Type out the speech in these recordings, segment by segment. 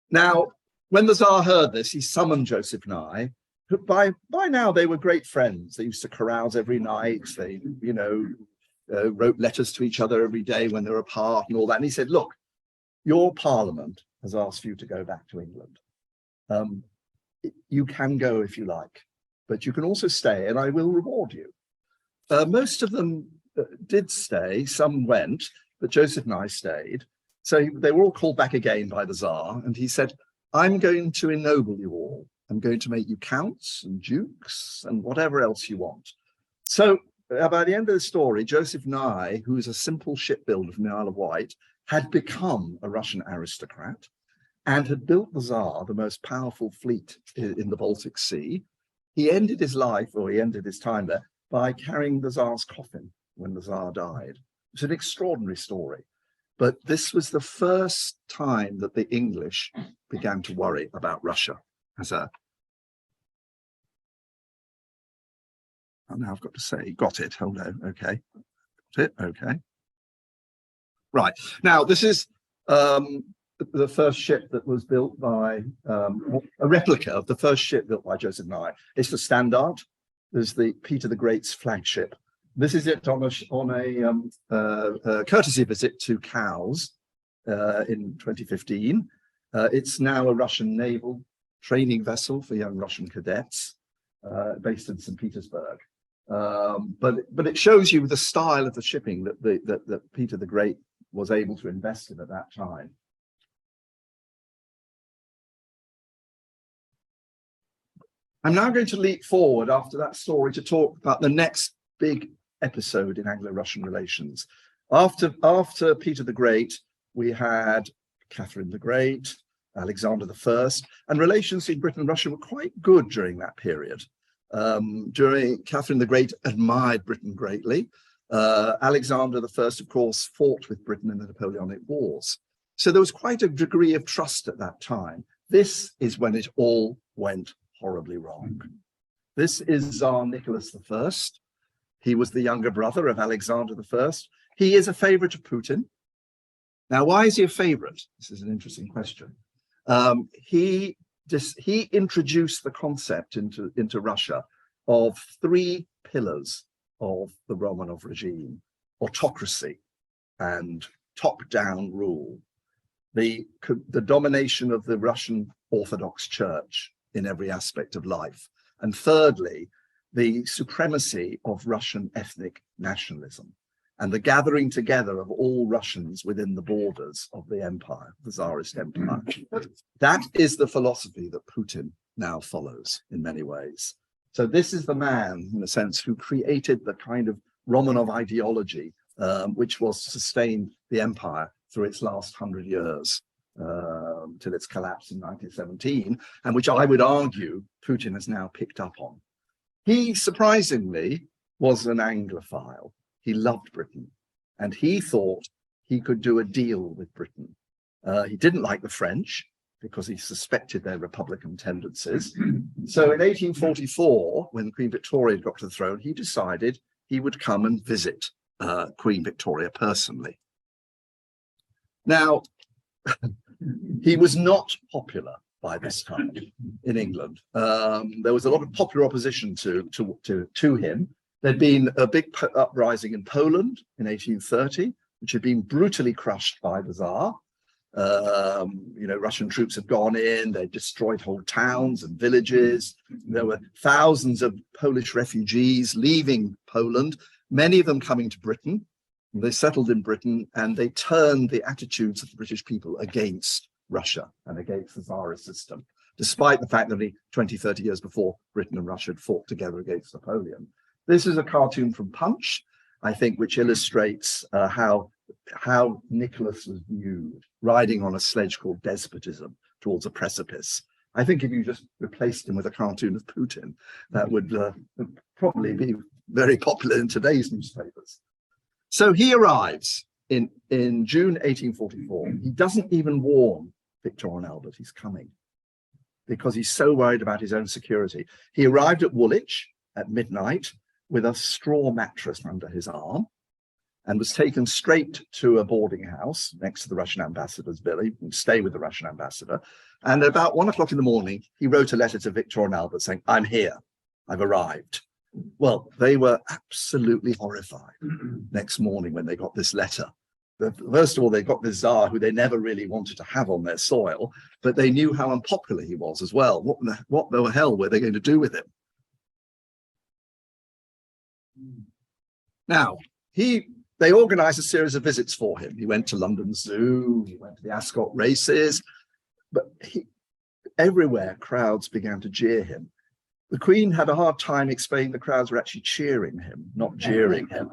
Now, when the Tsar heard this, he summoned Joseph Nye, who by now they were great friends. They used to carouse every night. They, wrote letters to each other every day when they were apart and all that. And he said, look, your parliament has asked you to go back to England. You can go if you like, but you can also stay and I will reward you. Most of them did stay, some went, but Joseph Nye stayed. So they were all called back again by the Tsar, and he said, I'm going to ennoble you all. I'm going to make you counts and dukes and whatever else you want. So by the end of the story, Joseph Nye, who is a simple shipbuilder from the Isle of Wight, had become a Russian aristocrat and had built the Tsar the most powerful fleet in the Baltic Sea. He ended his life, or he ended his time there, by carrying the Tsar's coffin when the Tsar died. It's an extraordinary story. But this was the first time that the English began to worry about Russia as a... Oh, now I've got to say, got it, hold on, okay. Got it, okay. Right, now this is the first ship that was built by, a replica of the first ship built by Joseph Nye. It's the Standard. There's the Peter the Great's flagship. This is it on a courtesy visit to Cowes in 2015. It's now a Russian naval training vessel for young Russian cadets based in St. Petersburg. But it shows you the style of the shipping that Peter the Great was able to invest in at that time. I'm now going to leap forward after that story to talk about the next big episode in Anglo-Russian relations. After Peter the Great, we had Catherine the Great, Alexander I, and relations between Britain and Russia were quite good during that period. Catherine the Great admired Britain greatly. Alexander I, of course, fought with Britain in the Napoleonic Wars. So there was quite a degree of trust at that time. This is when it all went horribly wrong. This is Tsar Nicholas I. He was the younger brother of Alexander I. He is a favorite of Putin. Now, why is he a favorite? This is an interesting question. He introduced the concept into Russia of three pillars of the Romanov regime: autocracy and top-down rule, the domination of the Russian Orthodox Church in every aspect of life, and thirdly, the supremacy of Russian ethnic nationalism and the gathering together of all Russians within the borders of the empire, the Tsarist empire. That is the philosophy that Putin now follows in many ways. So this is the man, in a sense, who created the kind of Romanov ideology, which was to sustain the empire through its last 100 years, till its collapse in 1917, and which I would argue Putin has now picked up on. He, surprisingly, was an Anglophile. He loved Britain, and he thought he could do a deal with Britain. He didn't like the French because he suspected their Republican tendencies. So in 1844, when Queen Victoria got to the throne, he decided he would come and visit Queen Victoria personally. Now, he was not popular by this time in England. There was a lot of popular opposition to him. There'd been a big uprising in Poland in 1830, which had been brutally crushed by the Tsar. Russian troops had gone in, they destroyed whole towns and villages. There were thousands of Polish refugees leaving Poland, many of them coming to Britain. They settled in Britain and they turned the attitudes of the British people against Russia and against the Tsarist system, despite the fact that 20, 30 years before, Britain and Russia had fought together against Napoleon. This is a cartoon from Punch, I think, which illustrates how Nicholas was viewed, riding on a sledge called despotism towards a precipice. I think if you just replaced him with a cartoon of Putin, that would probably be very popular in today's newspapers. So he arrives in June 1844. He doesn't even warn Victor and Albert he's coming because he's so worried about his own security. He arrived at Woolwich at midnight with a straw mattress under his arm, and was taken straight to a boarding house next to the Russian ambassador's villa. He would stay with the Russian ambassador. And at about 1 o'clock in the morning, he wrote a letter to Victor and Albert saying, "I'm here, I've arrived." Well, they were absolutely horrified next morning when they got this letter. First of all, they got this Tsar who they never really wanted to have on their soil, but they knew how unpopular he was as well. What the hell were they going to do with him? Now, they organized a series of visits for him. He went to London Zoo, he went to the Ascot races, but everywhere crowds began to jeer him. The Queen had a hard time explaining the crowds were actually cheering him, not jeering him.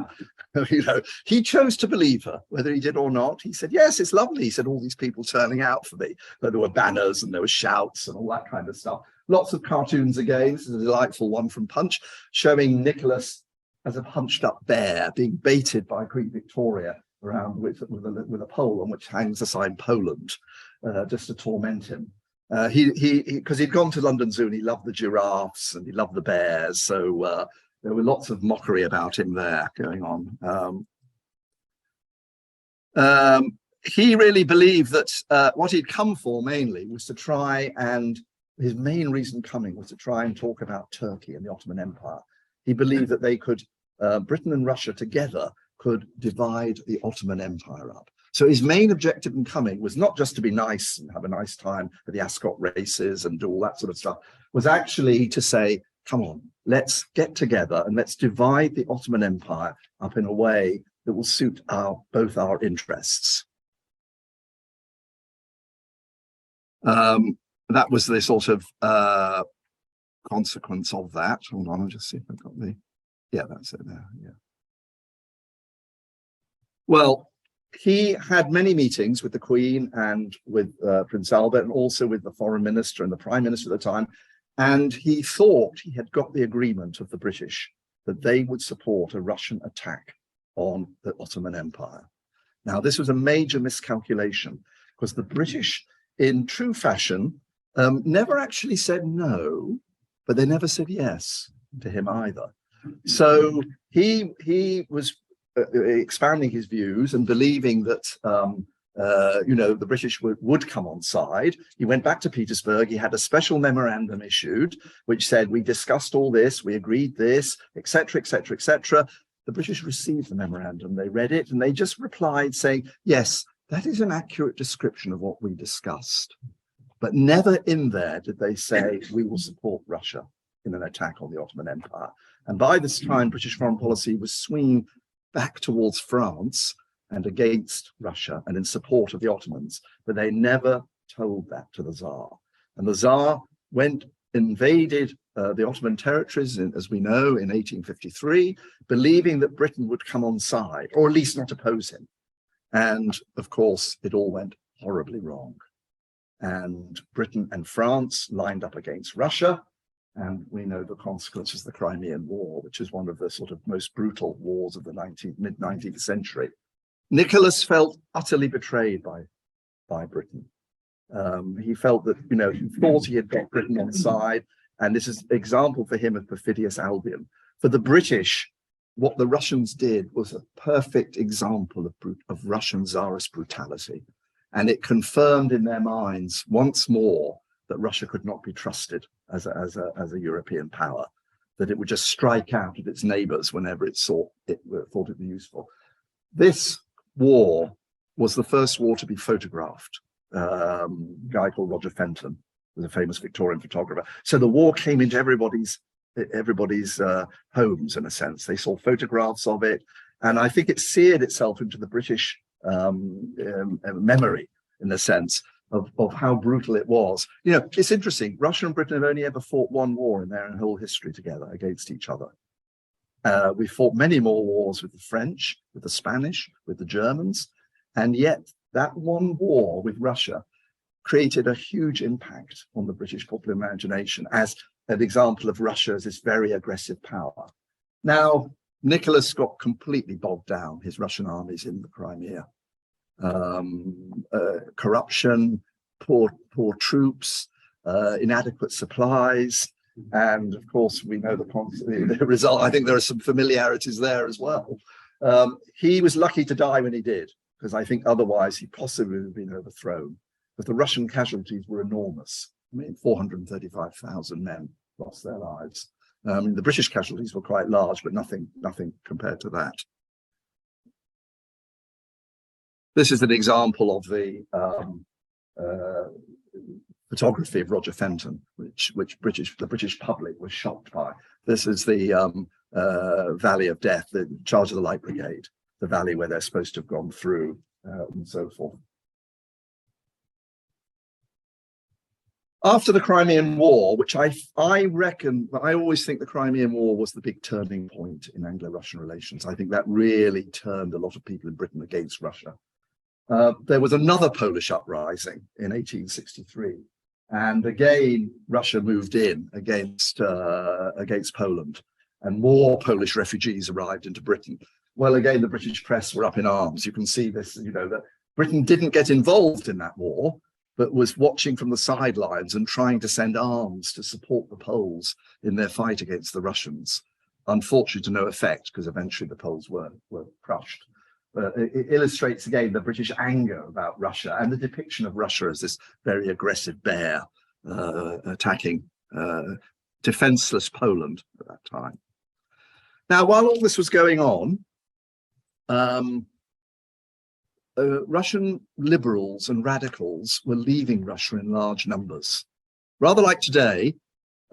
You know, he chose to believe her, whether he did or not. He said, "Yes, it's lovely." He said, "All these people turning out for me." But there were banners and there were shouts and all that kind of stuff. Lots of cartoons again. This is a delightful one from Punch, showing Nicholas as a punched up bear being baited by Queen Victoria around with a pole on which hangs the sign Poland, just to torment him. Because he'd gone to London Zoo and he loved the giraffes and he loved the bears, so there were lots of mockery about him there going on. He really believed that what he'd come for mainly was to try, and his main reason coming was to try and talk about Turkey and the Ottoman Empire. He believed that they could, Britain and Russia together could divide the Ottoman Empire up. So his main objective in coming was not just to be nice and have a nice time at the Ascot races and do all that sort of stuff, was actually to say, come on, let's get together and let's divide the Ottoman Empire up in a way that will suit both our interests. That was the sort of consequence of that. Hold on, I'll just see if I've got the, yeah, that's it there, yeah. Well, he had many meetings with the Queen and with Prince Albert and also with the foreign minister and the prime minister at the time. And he thought he had got the agreement of the British that they would support a Russian attack on the Ottoman Empire. Now, this was a major miscalculation because the British, in true fashion, never actually said no, but they never said yes to him either. So he was expanding his views and believing that you know, the British would come on side. He went back to Petersburg. He had a special memorandum issued which said, we discussed all this, we agreed this, etc., etc., etc. The British received the memorandum, they read it, and they just replied saying, yes, that is an accurate description of what we discussed. But never in there did they say, we will support Russia in an attack on the Ottoman Empire. And by this time, British foreign policy was swinging back towards France and against Russia and in support of the Ottomans, but they never told that to the Tsar. And the Tsar invaded the Ottoman territories, as we know, in 1853, believing that Britain would come on side, or at least not oppose him. And of course, it all went horribly wrong. And Britain and France lined up against Russia. And we know the consequences of the Crimean War, which is one of the sort of most brutal wars of the mid-19th century. Nicholas felt utterly betrayed by Britain. He felt that, you know, he thought he had got Britain on side, and this is an example for him of perfidious Albion. For the British, what the Russians did was a perfect example of Russian Tsarist brutality, and it confirmed in their minds once more that Russia could not be trusted as a European power, that it would just strike out at its neighbors whenever it thought it would be useful. This war was the first war to be photographed. A guy called Roger Fenton was a famous Victorian photographer. So the war came into everybody's homes, in a sense. They saw photographs of it, and I think it seared itself into the British memory, in the sense of how brutal it was. You know, it's interesting. Russia and Britain have only ever fought one war in their whole history together against each other. We fought many more wars with the French, with the Spanish, with the Germans, and yet that one war with Russia created a huge impact on the British popular imagination as an example of Russia as this very aggressive power. Now, Nicholas got completely bogged down, his Russian armies in the Crimea. Corruption, poor troops, inadequate supplies, and of course we know the result. I think there are some familiarities there as well. He was lucky to die when he did, because I think otherwise he possibly would have been overthrown. But the Russian casualties were enormous. I mean, 435,000 men lost their lives. The British casualties were quite large, but nothing compared to that. This is an example of the photography of Roger Fenton, which the British public was shocked by. This is the Valley of Death, the charge of the Light Brigade, the valley where they're supposed to have gone through, and so forth. After the Crimean War, which I reckon, I always think the Crimean War was the big turning point in Anglo-Russian relations. I think that really turned a lot of people in Britain against Russia. There was another Polish uprising in 1863. And again, Russia moved in against Poland, and more Polish refugees arrived into Britain. Well, again, the British press were up in arms. You can see this, that Britain didn't get involved in that war, but was watching from the sidelines and trying to send arms to support the Poles in their fight against the Russians. Unfortunately, to no effect, because eventually the Poles were crushed. It illustrates again the British anger about Russia and the depiction of Russia as this very aggressive bear attacking defenseless Poland at that time. Now, while all this was going on, Russian liberals and radicals were leaving Russia in large numbers. Rather like today,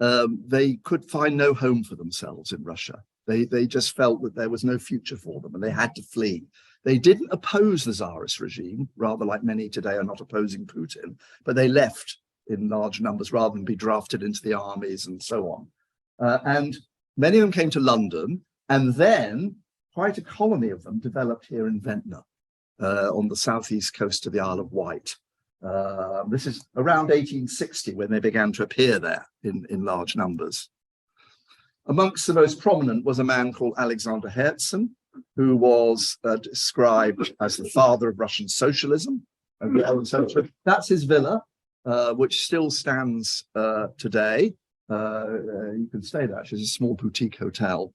they could find no home for themselves in Russia. They just felt that there was no future for them and they had to flee. They didn't oppose the Tsarist regime, rather like many today are not opposing Putin, but they left in large numbers rather than be drafted into the armies and so on. And many of them came to London, and then quite a colony of them developed here in Ventnor, on the southeast coast of the Isle of Wight. This is around 1860 when they began to appear there in large numbers. Amongst the most prominent was a man called Alexander Herzen, who was described as the father of Russian socialism. That's his villa, which still stands today. You can stay there, actually. It's a small boutique hotel.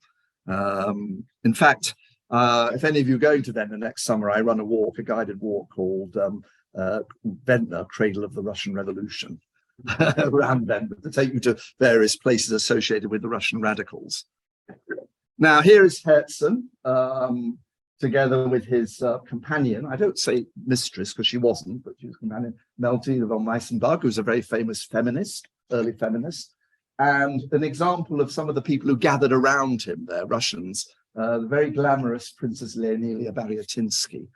In fact, if any of you are going to Ventnor next summer, I run a guided walk called Ventnor, Cradle of the Russian Revolution, around Ventnor, to take you to various places associated with the Russian radicals. Now, here is Herzen, together with his companion. I don't say mistress because she wasn't, but she was companion, Melty von Weissenberg, who's a very famous feminist, early feminist, and an example of some of the people who gathered around him there, Russians, the very glamorous Princess Leonelia Bariatinsky.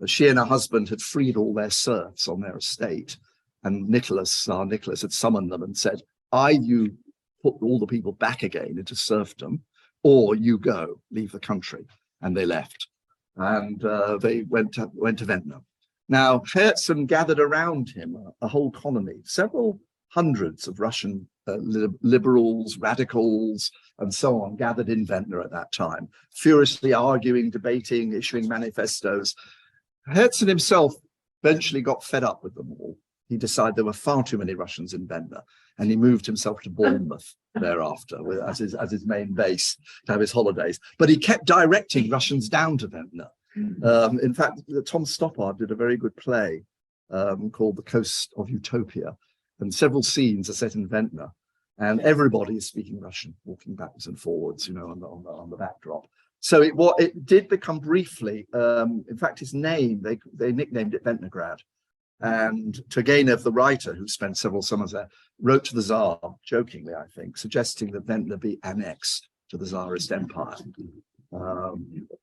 She and her husband had freed all their serfs on their estate, and Nicholas had summoned them and said, either you put all the people back again into serfdom, or you go, leave the country. And they left. And they went to Ventnor. Now, Herzen gathered around him a whole colony, several hundreds of Russian liberals, radicals, and so on, gathered in Ventnor at that time, furiously arguing, debating, issuing manifestos. Herzen himself eventually got fed up with them all. He decided there were far too many Russians in Ventnor, and he moved himself to Bournemouth thereafter as his main base to have his holidays. But he kept directing Russians down to Ventnor. In fact, Tom Stoppard did a very good play called The Coast of Utopia, and several scenes are set in Ventnor, and everybody is speaking Russian, walking backwards and forwards, on the backdrop. So it did become briefly, in fact, his name, they nicknamed it Ventnograd. And Turgenev, the writer who spent several summers there, wrote to the Tsar, jokingly, I think, suggesting that Ventnor be annexed to the Tsarist Empire.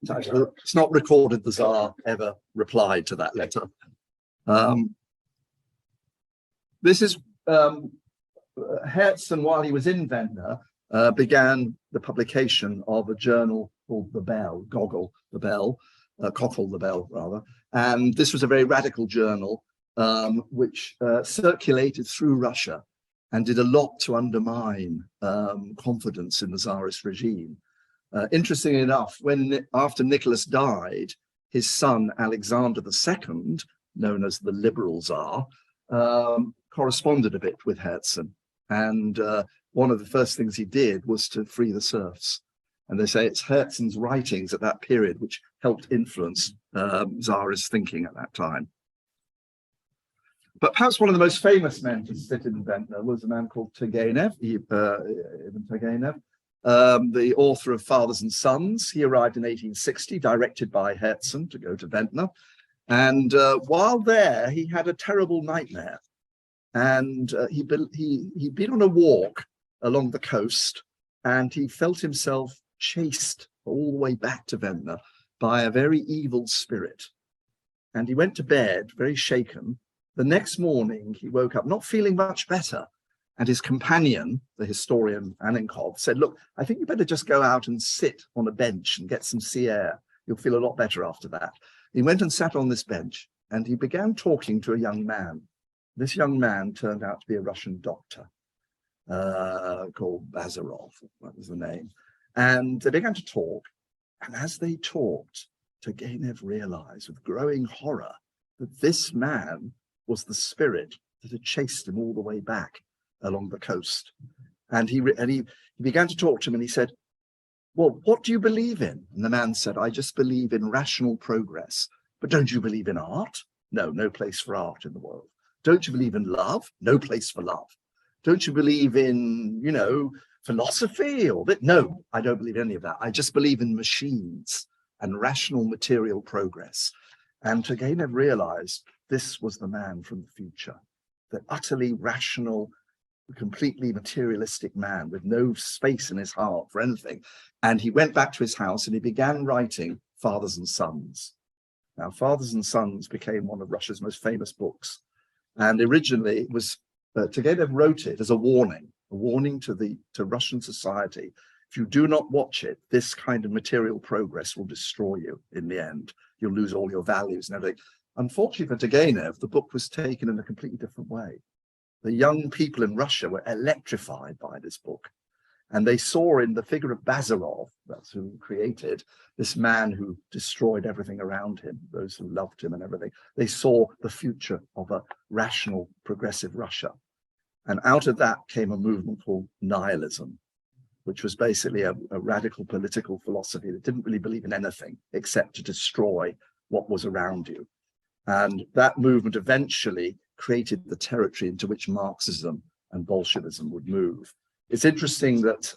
It's not recorded the Tsar ever replied to that letter. This is Herzen, while he was in Ventnor, began the publication of a journal called The Bell, Cockle the Bell, rather. And this was a very radical journal which circulated through Russia and did a lot to undermine confidence in the Tsarist regime. Interestingly enough, after Nicholas died, his son Alexander II, known as the Liberal Tsar, corresponded a bit with Herzen. And one of the first things he did was to free the serfs. And they say it's Herzen's writings at that period which helped influence Tsarist thinking at that time. But perhaps one of the most famous men to sit in Ventnor was a man called Turgenev, Ibn Turgenev, the author of Fathers and Sons. He arrived in 1860, directed by Herzen to go to Ventnor. And while there, he had a terrible nightmare. And he'd been on a walk along the coast, and he felt himself chased all the way back to Ventnor by a very evil spirit. And he went to bed very shaken. The next morning, he woke up not feeling much better. And his companion, the historian Annenkov, said, look, I think you better just go out and sit on a bench and get some sea air. You'll feel a lot better after that. He went and sat on this bench, and he began talking to a young man. This young man turned out to be a Russian doctor called Bazarov, that was the name. And they began to talk. And as they talked, Turgenev realized with growing horror that this man was the spirit that had chased him all the way back along the coast. And he began to talk to him, and he said, well, what do you believe in? And the man said, I just believe in rational progress. But don't you believe in art? No, no place for art in the world. Don't you believe in love? No place for love. Don't you believe in, you know, philosophy or that? No, I don't believe any of that. I just believe in machines and rational material progress. And Turgenev realized this was the man from the future, the utterly rational, completely materialistic man with no space in his heart for anything. And he went back to his house and he began writing Fathers and Sons. Now, Fathers and Sons became one of Russia's most famous books. And originally it was, Turgenev wrote it as a warning to Russian society. If you do not watch it, this kind of material progress will destroy you in the end. You'll lose all your values and everything. Unfortunately for Turgenev, the book was taken in a completely different way. The young people in Russia were electrified by this book. And they saw in the figure of Bazarov, that's who he created, this man who destroyed everything around him, those who loved him and everything. They saw the future of a rational, progressive Russia. And out of that came a movement called nihilism, which was basically a radical political philosophy that didn't really believe in anything except to destroy what was around you. And that movement eventually created the territory into which Marxism and Bolshevism would move. It's interesting that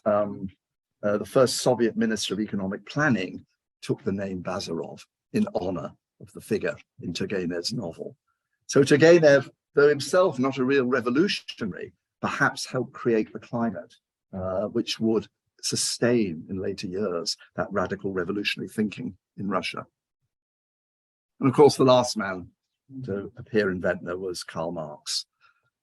the first Soviet Minister of Economic Planning took the name Bazarov in honor of the figure in Turgenev's novel. So Turgenev, though himself not a real revolutionary, perhaps helped create the climate which would sustain in later years that radical revolutionary thinking in Russia. And of course, the last man to appear in Ventnor was Karl Marx.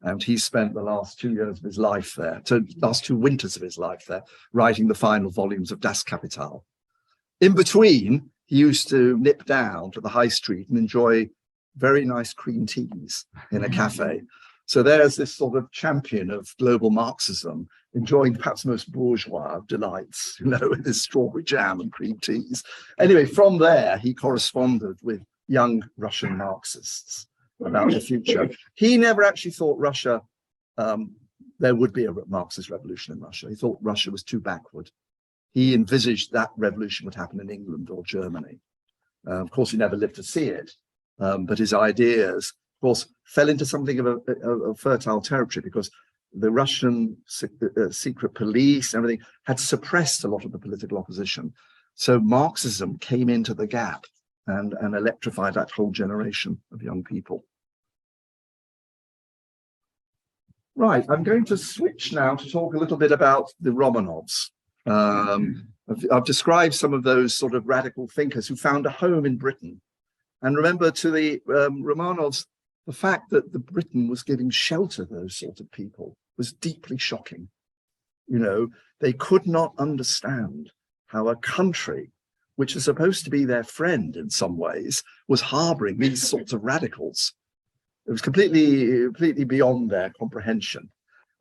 And he spent the last 2 years of his life there, last 2 winters of his life there, writing the final volumes of Das Kapital. In between, he used to nip down to the high street and enjoy very nice cream teas in a cafe. So there's this sort of champion of global Marxism, enjoying perhaps the most bourgeois of delights, you know, with his strawberry jam and cream teas. Anyway, from there, he corresponded with young Russian Marxists about the future. He never actually thought Russia, there would be a Marxist revolution in Russia. He thought Russia was too backward. He envisaged that revolution would happen in England or Germany. Of course, he never lived to see it, but his ideas, of course, fell into something of a fertile territory because the Russian secret police and everything had suppressed a lot of the political opposition. So Marxism came into the gap and electrified that whole generation of young people. Right, I'm going to switch now to talk a little bit about the Romanovs. I've described some of those sort of radical thinkers who found a home in Britain. And remember, to the Romanovs, the fact that the Britain was giving shelter to those sort of people was deeply shocking. You know, they could not understand how a country which is supposed to be their friend in some ways was harboring these sorts of radicals. It was completely beyond their comprehension.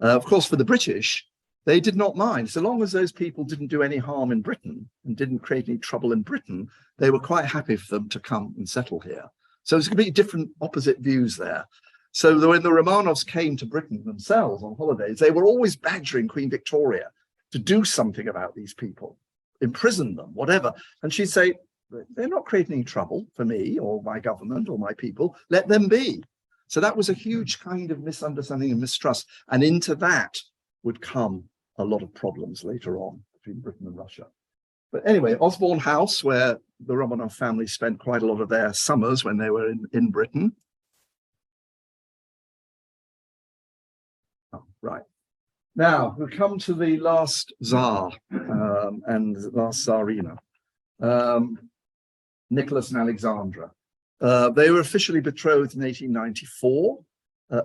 Of course, for the British, they did not mind. So long as those people didn't do any harm in Britain and didn't create any trouble in Britain, they were quite happy for them to come and settle here. So it's completely different, opposite views there. So when the Romanovs came to Britain themselves on holidays, they were always badgering Queen Victoria to do something about these people, imprison them, whatever. And she'd say, they're not creating any trouble for me or my government or my people. Let them be. So that was a huge kind of misunderstanding and mistrust. And into that would come a lot of problems later on between Britain and Russia. But anyway, Osborne House, where the Romanov family spent quite a lot of their summers when they were in Britain. Oh, right. Now, we come to the last Tsar and the last Tsarina, Nicholas and Alexandra. They were officially betrothed in 1894,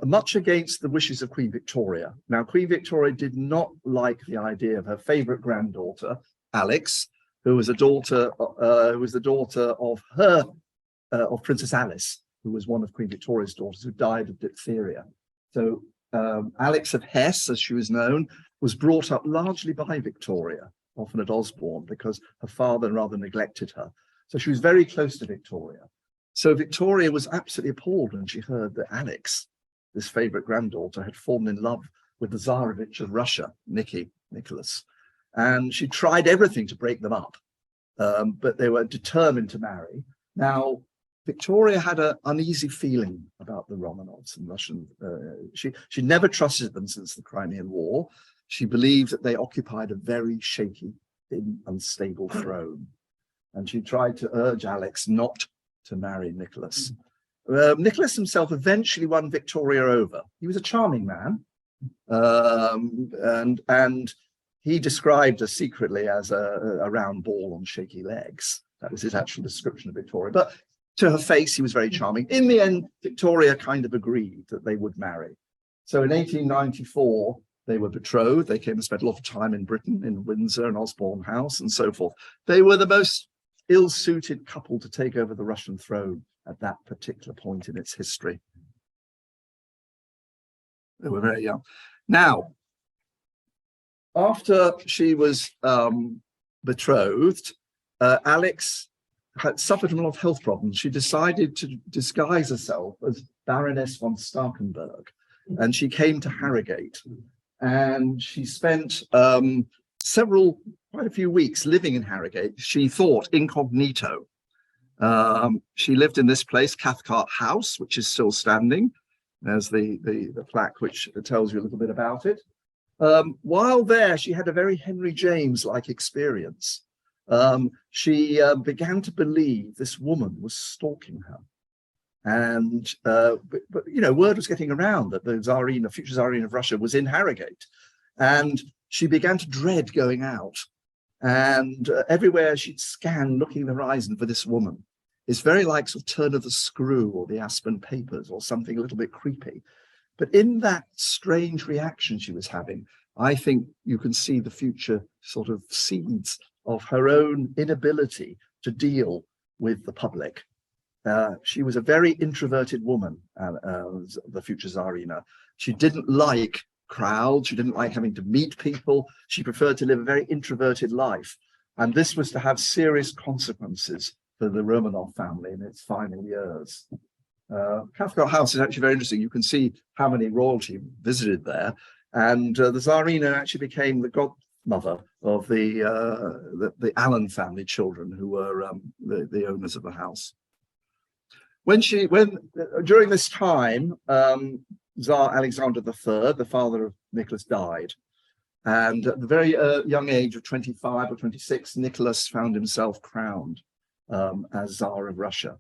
much against the wishes of Queen Victoria. Now, Queen Victoria did not like the idea of her favorite granddaughter, Alex, who was the daughter of Princess Alice, who was one of Queen Victoria's daughters who died of diphtheria. So Alex of Hesse, as she was known, was brought up largely by Victoria, often at Osborne, because her father rather neglected her. So she was very close to Victoria. So Victoria was absolutely appalled when she heard that Alex, this favorite granddaughter, had fallen in love with the Tsarevich of Russia, Nicholas. And she tried everything to break them up, but they were determined to marry. Now, Victoria had an uneasy feeling about the Romanovs and Russian. She never trusted them since the Crimean War. She believed that they occupied a very shaky, unstable throne. And she tried to urge Alex not to marry Nicholas. Nicholas himself eventually won Victoria over. He was a charming man, and he described her secretly as a round ball on shaky legs. That was his actual description of Victoria. But to her face, he was very charming. In the end, Victoria kind of agreed that they would marry. So in 1894, they were betrothed. They came and spent a lot of time in Britain, in Windsor and Osborne House and so forth. They were the most ill-suited couple to take over the Russian throne at that particular point in its history. They were very young. Now, after she was betrothed, Alex had suffered from a lot of health problems. She decided to disguise herself as Baroness von Starkenberg, and she came to Harrogate. And she spent quite a few weeks living in Harrogate. She thought incognito. She lived in this place, Cathcart House, which is still standing. There's the plaque which tells you a little bit about it. While there, she had a very Henry James-like experience. She began to believe this woman was stalking her. And, but you know, word was getting around that the Tsarina, future Tsarina of Russia, was in Harrogate. And she began to dread going out. And everywhere she'd scan, looking at the horizon for this woman. It's very like sort of Turn of the Screw or the Aspen Papers or something a little bit creepy. But in that strange reaction she was having, I think you can see the future sort of seeds of her own inability to deal with the public. She was a very introverted woman, the future Tsarina. She didn't like crowds. She didn't like having to meet people. She preferred to live a very introverted life. And this was to have serious consequences for the Romanov family in its final years. Cathcart House is actually very interesting. You can see how many royalty visited there. And the Tsarina actually became the godmother of the Allen family children, who were the owners of the house. During this time, Tsar Alexander III, the father of Nicholas, died. And at the very young age of 25 or 26, Nicholas found himself crowned as Tsar of Russia.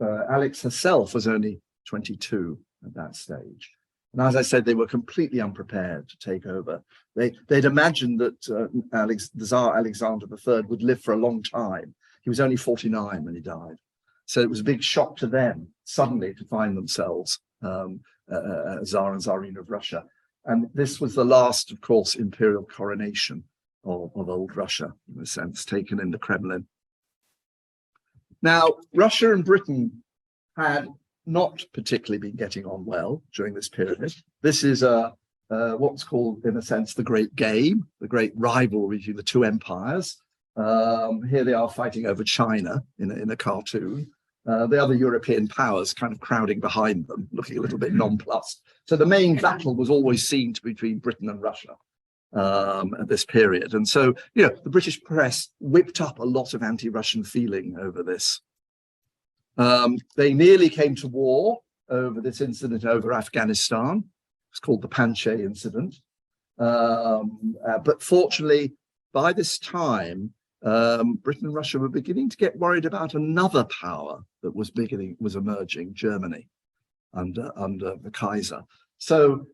Alex herself was only 22 at that stage. And as I said, they were completely unprepared to take over. They'd imagined that the Tsar Alexander III would live for a long time. He was only 49 when he died. So it was a big shock to them suddenly to find themselves Tsar and Tsarina of Russia. And this was the last, of course, imperial coronation of old Russia, in a sense, taken in the Kremlin. Now, Russia and Britain had not particularly been getting on well during this period. This is what's called, in a sense, the Great Game, the great rivalry between the two empires. Here they are fighting over China in a cartoon. The other European powers kind of crowding behind them, looking a little bit nonplussed. So the main battle was always seen to be between Britain and Russia. at this period. And so, you know, the British press whipped up a lot of anti-Russian feeling over this. They nearly came to war over this incident over Afghanistan. It's called the Panjshir incident. But fortunately, by this time, Britain and Russia were beginning to get worried about another power that was emerging, Germany, under the Kaiser. So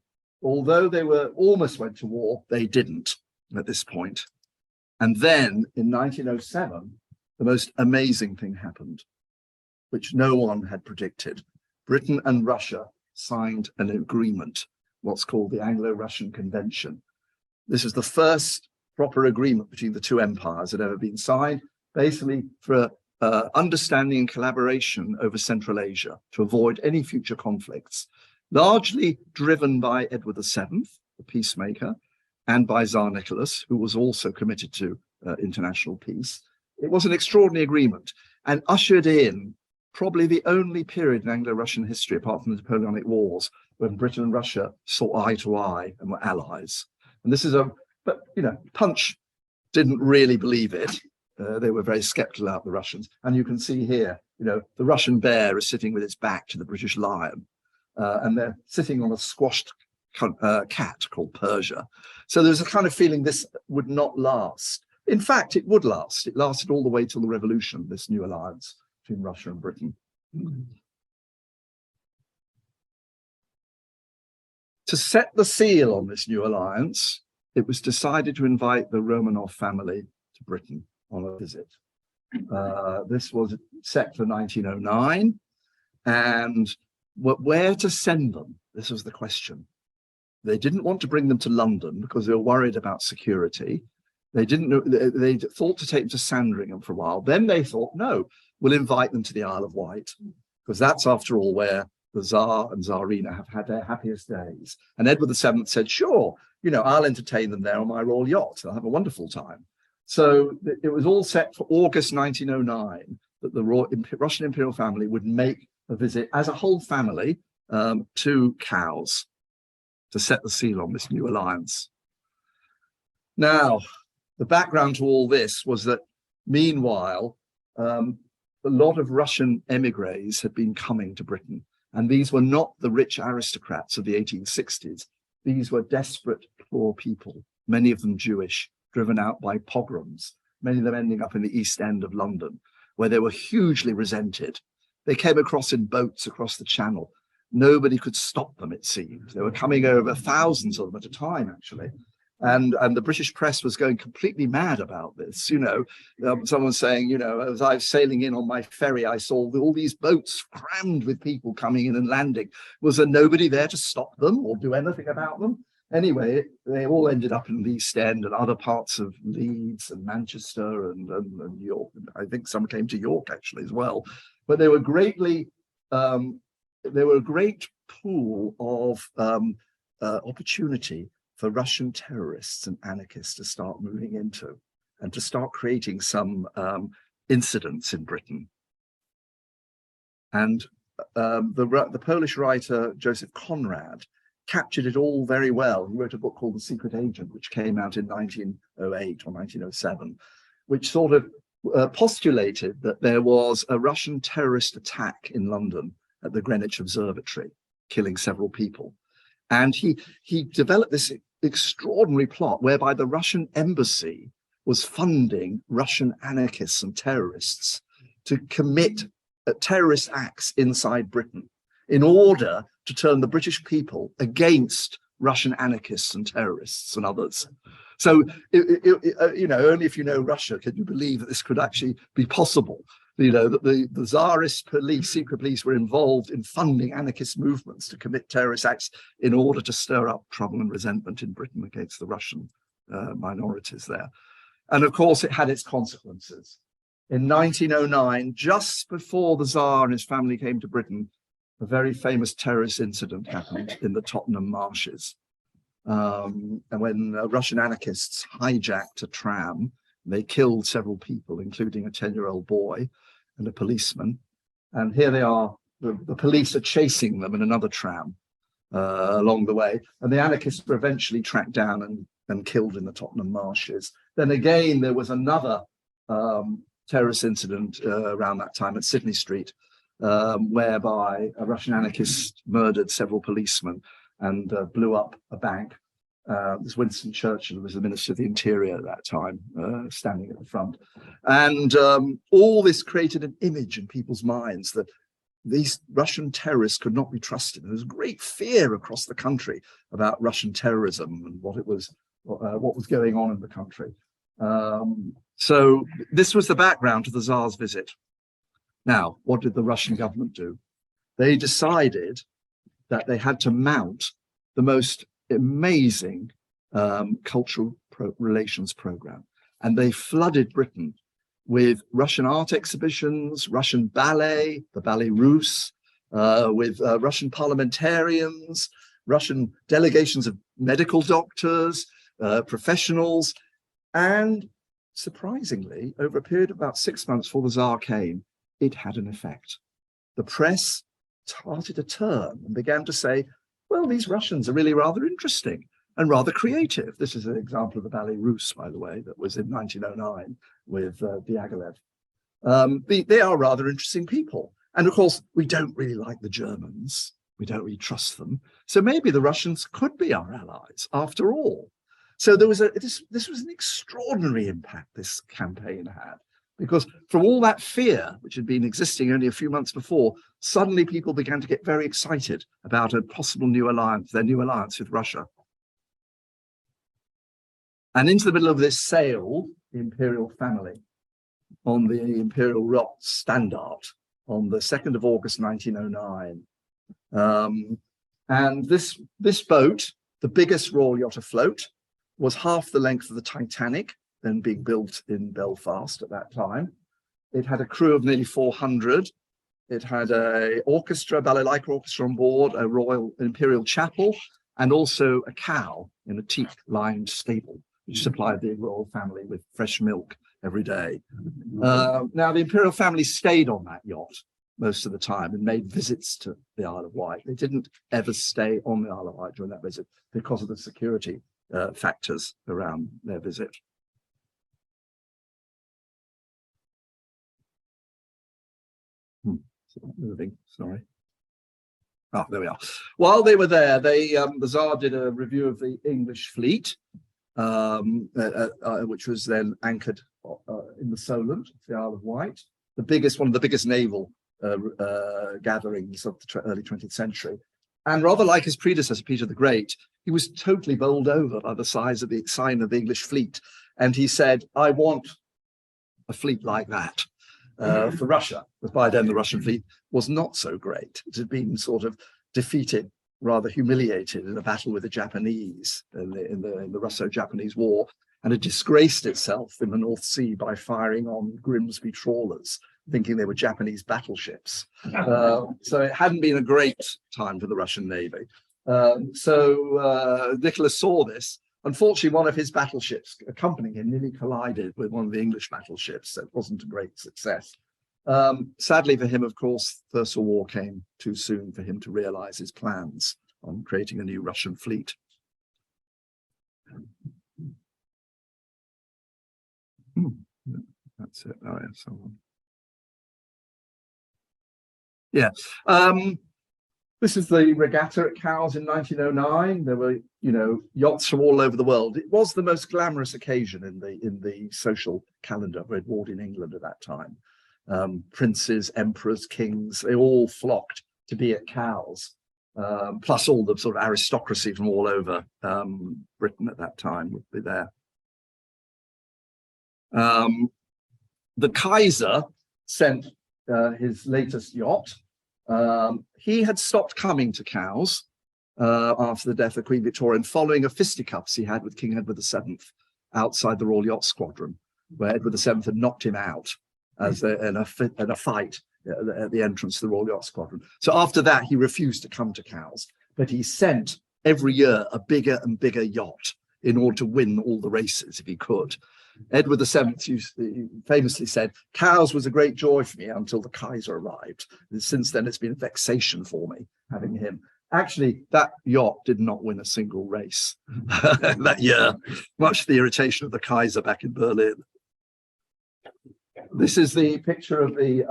although they almost went to war, they didn't at this point. And then in 1907, the most amazing thing happened, which no one had predicted. Britain and Russia signed an agreement, what's called the Anglo-Russian Convention. This is the first proper agreement between the two empires that had ever been signed, basically for understanding and collaboration over Central Asia to avoid any future conflicts, largely driven by Edward VII, the peacemaker, and by Tsar Nicholas, who was also committed to international peace. It was an extraordinary agreement and ushered in probably the only period in Anglo-Russian history, apart from the Napoleonic Wars, when Britain and Russia saw eye to eye and were allies. And this is but you know, Punch didn't really believe it. They were very skeptical about the Russians. And you can see here, you know, the Russian bear is sitting with its back to the British lion. And they're sitting on a squashed cat called Persia. So there's a kind of feeling this would not last. In fact, it would last. It lasted all the way till the revolution, this new alliance between Russia and Britain. To set the seal on this new alliance, it was decided to invite the Romanov family to Britain on a visit. This was set for 1909, and where to send them? This was the question. They didn't want to bring them to London because they were worried about security. They didn't know, they thought to take them to Sandringham for a while. Then they thought, no, we'll invite them to the Isle of Wight, because that's, after all, where the Tsar and Tsarina have had their happiest days. And Edward VII said, sure, you know, I'll entertain them there on my royal yacht. They'll have a wonderful time. So it was all set for August 1909 that the Russian imperial family would make a visit as a whole family to Cowes to set the seal on this new alliance. Now, the background to all this was that meanwhile, a lot of Russian emigres had been coming to Britain. And these were not the rich aristocrats of the 1860s. These were desperate, poor people, many of them Jewish, driven out by pogroms, many of them ending up in the East End of London, where they were hugely resented. They came across in boats across the Channel. Nobody could stop them, it seemed. They were coming over, thousands of them at a time, actually. And the British press was going completely mad about this. You know, someone saying, you know, as I was sailing in on my ferry, I saw all these boats crammed with people coming in and landing. Was there nobody there to stop them or do anything about them? Anyway, they all ended up in the East End and other parts of Leeds and Manchester and York. I think some came to York actually as well. But they were greatly, they were a great pool of opportunity for Russian terrorists and anarchists to start moving into and to start creating some incidents in Britain. And the Polish writer Joseph Conrad captured it all very well. He wrote a book called The Secret Agent, which came out in 1908 or 1907, which sort of postulated that there was a Russian terrorist attack in London at the Greenwich Observatory, killing several people. And he developed this extraordinary plot whereby the Russian embassy was funding Russian anarchists and terrorists to commit terrorist acts inside Britain in order to turn the British people against Russian anarchists and terrorists and others. So, you know, only if you know Russia can you believe that this could actually be possible. You know, that the Tsarist police, secret police, were involved in funding anarchist movements to commit terrorist acts in order to stir up trouble and resentment in Britain against the Russian minorities there. And of course, it had its consequences. In 1909, just before the Tsar and his family came to Britain, a very famous terrorist incident happened in the Tottenham marshes. And when Russian anarchists hijacked a tram, they killed several people, including a 10-year-old boy and a policeman. And here they are, the police are chasing them in another tram along the way. And the anarchists were eventually tracked down and and killed in the Tottenham marshes. Then again, there was another terrorist incident around that time at Sydney Street, whereby a Russian anarchist murdered several policemen and blew up a bank. There's Winston Churchill, who was the Minister of the Interior at that time, standing at the front. And all this created an image in people's minds that these Russian terrorists could not be trusted. There was great fear across the country about Russian terrorism and what was going on in the country. So this was the background to the Tsar's visit. Now, what did the Russian government do? They decided that they had to mount the most amazing cultural relations program. And they flooded Britain with Russian art exhibitions, Russian ballet, the Ballet Russe, with Russian parliamentarians, Russian delegations of medical doctors, professionals. And surprisingly, over a period of about 6 months before the Tsar came, it had an effect. The press started to turn and began to say, well, these Russians are really rather interesting and rather creative. This is an example of the Ballet Russe, by the way, that was in 1909 with Diaghilev. They are rather interesting people. And of course, we don't really like the Germans. We don't really trust them. So maybe the Russians could be our allies after all. So there was this was an extraordinary impact this campaign had, because from all that fear, which had been existing only a few months before, suddenly people began to get very excited about a possible new alliance, their new alliance with Russia. And into the middle of this sailed the imperial family on the Imperial Yacht Standard on the 2nd of August, 1909. And this boat, the biggest royal yacht afloat, was half the length of the Titanic, then being built in Belfast at that time. It had a crew of nearly 400. It had a orchestra, ballet-like orchestra on board, a royal imperial chapel, and also a cow in a teak-lined stable, which supplied the royal family with fresh milk every day. Now, the imperial family stayed on that yacht most of the time and made visits to the Isle of Wight. They didn't ever stay on the Isle of Wight during that visit because of the security factors around their visit. Moving, sorry. Oh, there we are. While they were there, the Tsar did a review of the English fleet, which was then anchored in the Solent, the Isle of Wight, one of the biggest naval gatherings of the early 20th century. And rather like his predecessor, Peter the Great, he was totally bowled over by the size of the English fleet. And he said, I want a fleet like that. For Russia, because by then the Russian fleet was not so great. It had been sort of defeated, rather humiliated in a battle with the Japanese in the Russo-Japanese War, and had disgraced itself in the North Sea by firing on Grimsby trawlers, thinking they were Japanese battleships. So it hadn't been a great time for the Russian Navy. So Nicholas saw this. Unfortunately, one of his battleships accompanying him nearly collided with one of the English battleships, so it wasn't a great success. Sadly for him, of course, the First World War came too soon for him to realize his plans on creating a new Russian fleet. That's it. Oh, yeah, so on. Yeah. This is the regatta at Cowes in 1909. There were, yachts from all over the world. It was the most glamorous occasion in the social calendar of Edward in England at that time. Princes, emperors, kings, they all flocked to be at Cowes, plus all the sort of aristocracy from all over Britain at that time would be there. The Kaiser sent his latest yacht. He had stopped coming to Cowes after the death of Queen Victoria, and following a fisticuffs he had with King Edward VII outside the Royal Yacht Squadron, where Edward VII had knocked him out in a fight at the entrance to the Royal Yacht Squadron. So after that, he refused to come to Cowes, but he sent every year a bigger and bigger yacht in order to win all the races if he could. Edward VII famously said, Cowes was a great joy for me until the Kaiser arrived. And since then, it's been a vexation for me having him. Actually, that yacht did not win a single race that year, much to the irritation of the Kaiser back in Berlin. This is the picture of the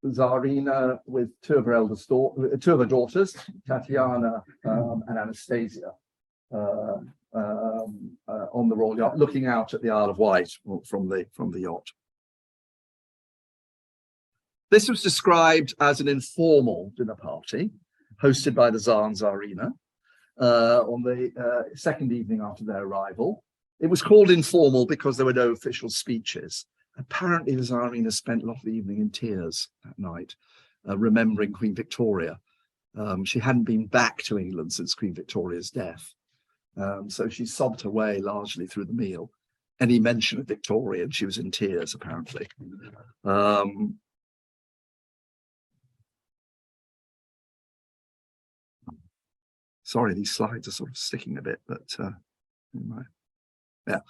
Tsarina with two of her daughters, Tatiana and Anastasia, on the Royal Yacht, looking out at the Isle of Wight from the yacht. This was described as an informal dinner party hosted by the Tsar and Tsarina on the second evening after their arrival. It was called informal because there were no official speeches. Apparently, the Tsarina spent a lot of the evening in tears that night, remembering Queen Victoria. She hadn't been back to England since Queen Victoria's death. So she sobbed her way largely through the meal. Any mention of Victoria, and she was in tears, apparently. Sorry, these slides are sort of sticking a bit, but yeah.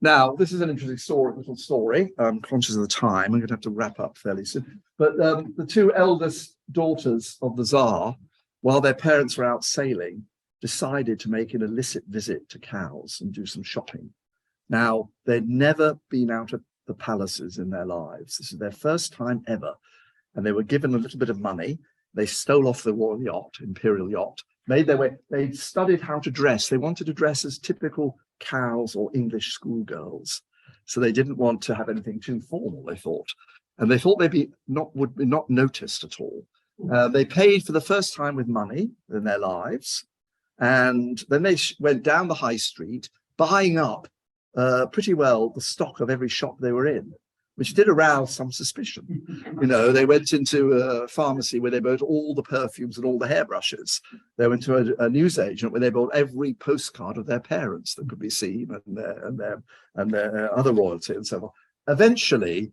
Now, this is an interesting little story. I'm conscious of the time. I'm going to have to wrap up fairly soon. But the two eldest daughters of the Tsar, while their parents were out sailing, decided to make an illicit visit to Cowes and do some shopping. Now, they'd never been out of the palaces in their lives. This is their first time ever. And they were given a little bit of money. They stole off the royal yacht, imperial yacht, made their way. They studied how to dress. They wanted to dress as typical Cowes or English schoolgirls. So they didn't want to have anything too formal, they thought. And they thought would be not noticed at all. They paid for the first time with money in their lives. And then they went down the high street, buying up pretty well the stock of every shop they were in, which did arouse some suspicion. You know, they went into a pharmacy where they bought all the perfumes and all the hairbrushes. They went to a newsagent where they bought every postcard of their parents that could be seen, and their other royalty and so on. Eventually,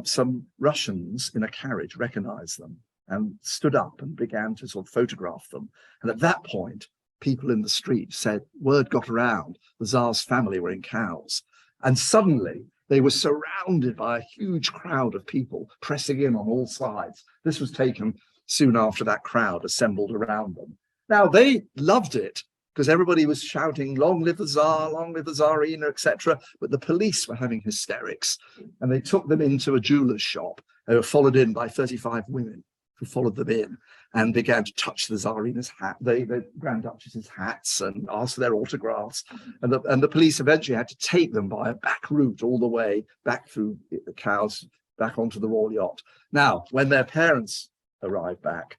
some Russians in a carriage recognized them and stood up and began to sort of photograph them. And at that point, people in the street said, word got around, the Tsar's family were in Cowes. And suddenly, they were surrounded by a huge crowd of people pressing in on all sides. This was taken soon after that crowd assembled around them. Now, they loved it because everybody was shouting, long live the Tsar, long live the Tsarina, etc. But the police were having hysterics, and they took them into a jeweler's shop. They were followed in by 35 women who followed them in and began to touch the Tsarina's hat, the Grand Duchess's hats, and ask for their autographs. And the police eventually had to take them by a back route all the way back through the Cowes, back onto the royal yacht. Now, when their parents arrived back,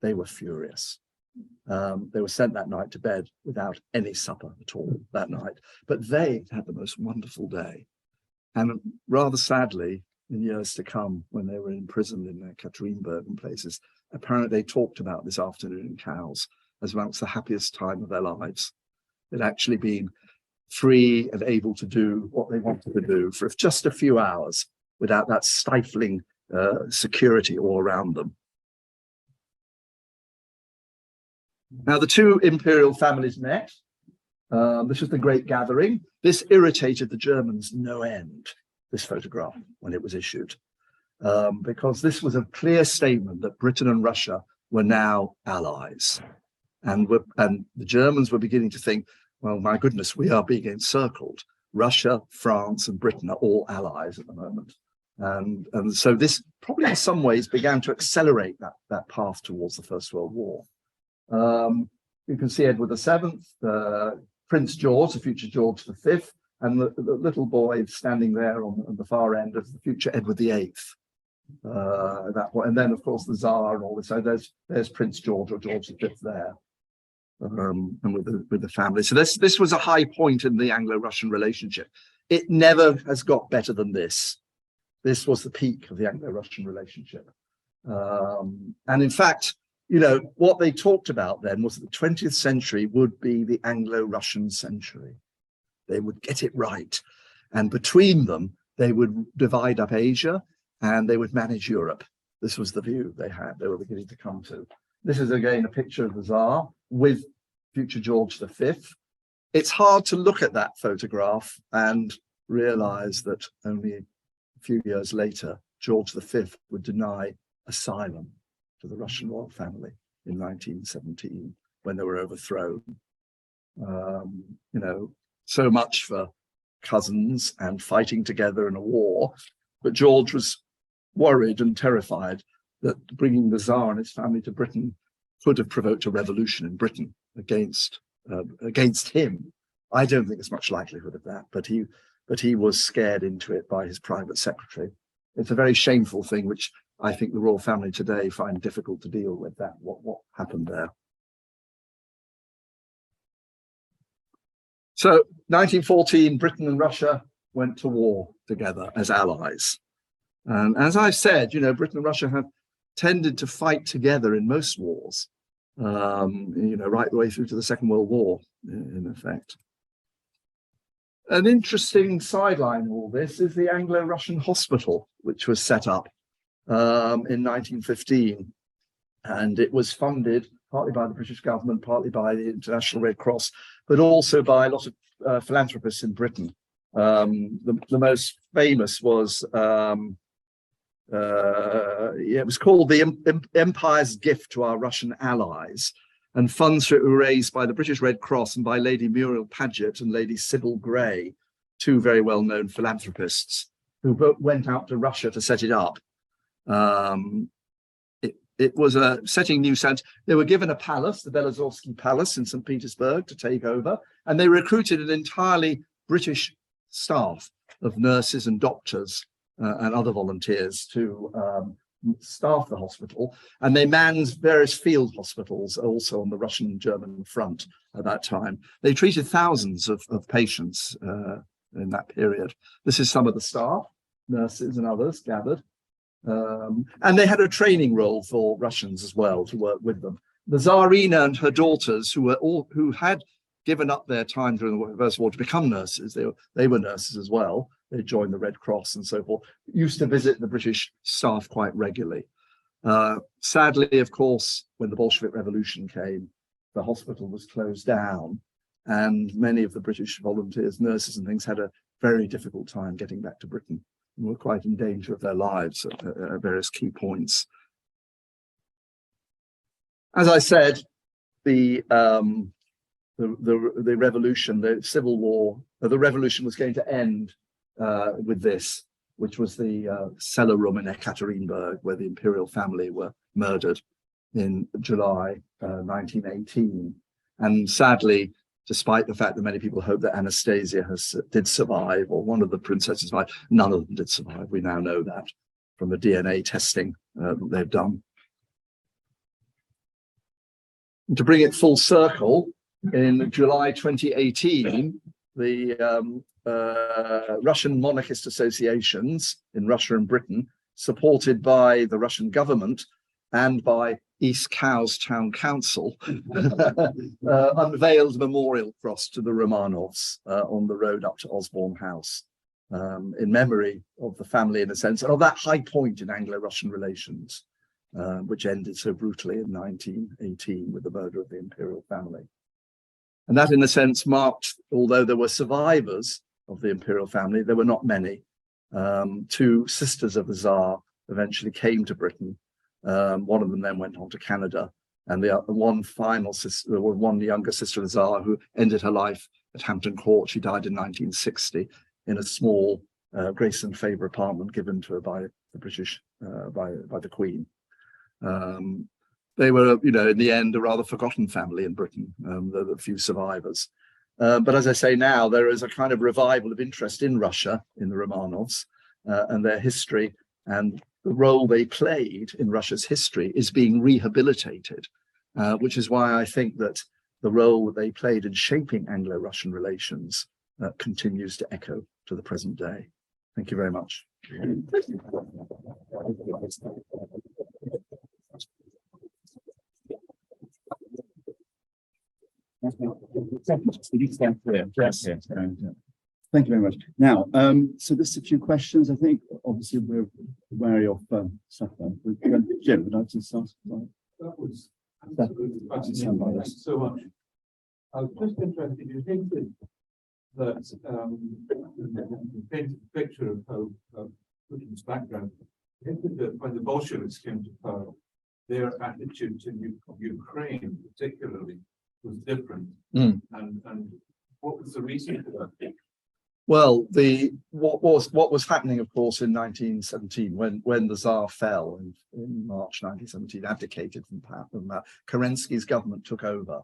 they were furious. They were sent that night to bed without any supper at all that night. But they had the most wonderful day. And rather sadly, in years to come, when they were imprisoned in Katerinburg and places, apparently they talked about this afternoon in Cowes as amongst the happiest time of their lives. They'd actually been free and able to do what they wanted to do for just a few hours without that stifling security all around them. Now, the two imperial families met. This was the great gathering. This irritated the Germans no end, this photograph, when it was issued, because this was a clear statement that Britain and Russia were now allies. And the Germans were beginning to think, well, my goodness, we are being encircled. Russia, France, and Britain are all allies at the moment. And so this probably in some ways began to accelerate that path towards the First World War. You can see Edward VII, Prince George, the future George V, and the little boy standing there on the far end of the future Edward VIII. That point, and then of course the Tsar and all this. So there's Prince George or George V there, and with the family. So this was a high point in the Anglo-Russian relationship. It never has got better than this. This was the peak of the Anglo-Russian relationship, and in fact, you know, what they talked about then was that the 20th century would be the Anglo-Russian century. They would get it right. And between them, they would divide up Asia and they would manage Europe. This was the view they had, they were beginning to come to. This is again a picture of the Tsar with future George V. It's hard to look at that photograph and realize that only a few years later, George V would deny asylum to the Russian royal family. in 1917 when they were overthrown. You know, so much for cousins and fighting together in a war, but George was worried and terrified that bringing the Tsar and his family to Britain could have provoked a revolution in Britain against him. I don't think there's much likelihood of that, but he was scared into it by his private secretary. It's a very shameful thing, which I think the royal family today find difficult to deal with, that what happened there. So 1914, Britain and Russia went to war together as allies. And as I've said, you know, Britain and Russia have tended to fight together in most wars, you know, right the way through to the Second World War, in effect. An interesting sideline of all this is the Anglo-Russian Hospital, which was set up in 1915. And it was funded partly by the British government, partly by the International Red Cross, but also by a lot of philanthropists in Britain. The most famous was, it was called the Empire's Gift to Our Russian Allies, and funds for it were raised by the British Red Cross and by Lady Muriel Paget and Lady Sybil Gray, two very well-known philanthropists who both went out to Russia to set it up. It was setting new standards. They were given a palace, the Belozorsky Palace in St. Petersburg, to take over, and they recruited an entirely British staff of nurses and doctors and other volunteers to staff the hospital. And they manned various field hospitals also on the Russian-German front at that time. They treated thousands of patients in that period. This is some of the staff, nurses and others gathered. And they had a training role for Russians as well to work with them. The Tsarina and her daughters, who had given up their time during the First War to become nurses, they were nurses as well. They joined the Red Cross and so forth, used to visit the British staff quite regularly. Sadly, of course, when the Bolshevik Revolution came, the hospital was closed down, and many of the British volunteers, nurses and things, had a very difficult time getting back to Britain and were quite in danger of their lives at various key points. As I said, the revolution, the civil war, the revolution was going to end with this, which was the cellar room in Ekaterinburg, where the imperial family were murdered in July 1918. And sadly, despite the fact that many people hope that Anastasia did survive, or one of the princesses survived, none of them did survive. We now know that from the DNA testing that they've done. And to bring it full circle, in July 2018, the Russian monarchist associations in Russia and Britain, supported by the Russian government and by East Cowes Town Council, unveiled a memorial cross to the Romanovs on the road up to Osborne House, in memory of the family, in a sense, and of that high point in Anglo-Russian relations, which ended so brutally in 1918 with the murder of the imperial family. And that, in a sense, marked, although there were survivors of the imperial family, there were not many. Two sisters of the Tsar eventually came to Britain. One of them then went on to Canada, and the one final sister, one younger sister of the Tsar, who ended her life at Hampton Court. She died in 1960 in a small grace and favour apartment given to her by the British, by the Queen. They were, you know, in the end, a rather forgotten family in Britain, the few survivors. But as I say now, there is a kind of revival of interest in Russia, in the Romanovs, and their history, and the role they played in Russia's history is being rehabilitated, which is why I think that the role that they played in shaping Anglo-Russian relations continues to echo to the present day. Thank you very much. Yes. Thank you very much. Now, so there's a few questions. I think, obviously, we're wary of stuff. Jim, would I just start? That was absolutely fascinating. Thank you so much. I was just interested, you hinted that you painted a picture of Putin's background. You hinted that when the Bolsheviks came to power, their attitude to Ukraine particularly was different. Mm. And what was the reason for that? Well, what was happening, of course, in 1917, when the Tsar fell in March 1917, abdicated from power, Kerensky's government took over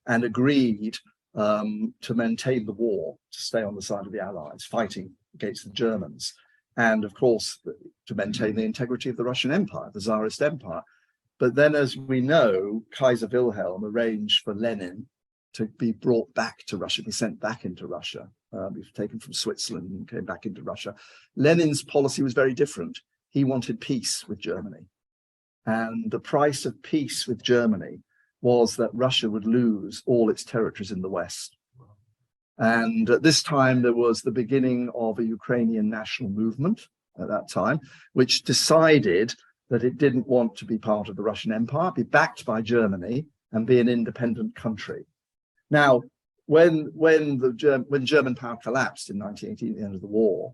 and agreed to maintain the war, to stay on the side of the Allies, fighting against the Germans, and of course to maintain the integrity of the Russian Empire, the Tsarist Empire. But then, as we know, Kaiser Wilhelm arranged for Lenin to be brought back to Russia, be sent back into Russia. He was taken from Switzerland and came back into Russia. Lenin's policy was very different. He wanted peace with Germany. And the price of peace with Germany was that Russia would lose all its territories in the West. And at this time, there was the beginning of a Ukrainian national movement at that time, which decided that it didn't want to be part of the Russian Empire, be backed by Germany, and be an independent country. Now, when German power collapsed in 1918, at the end of the war,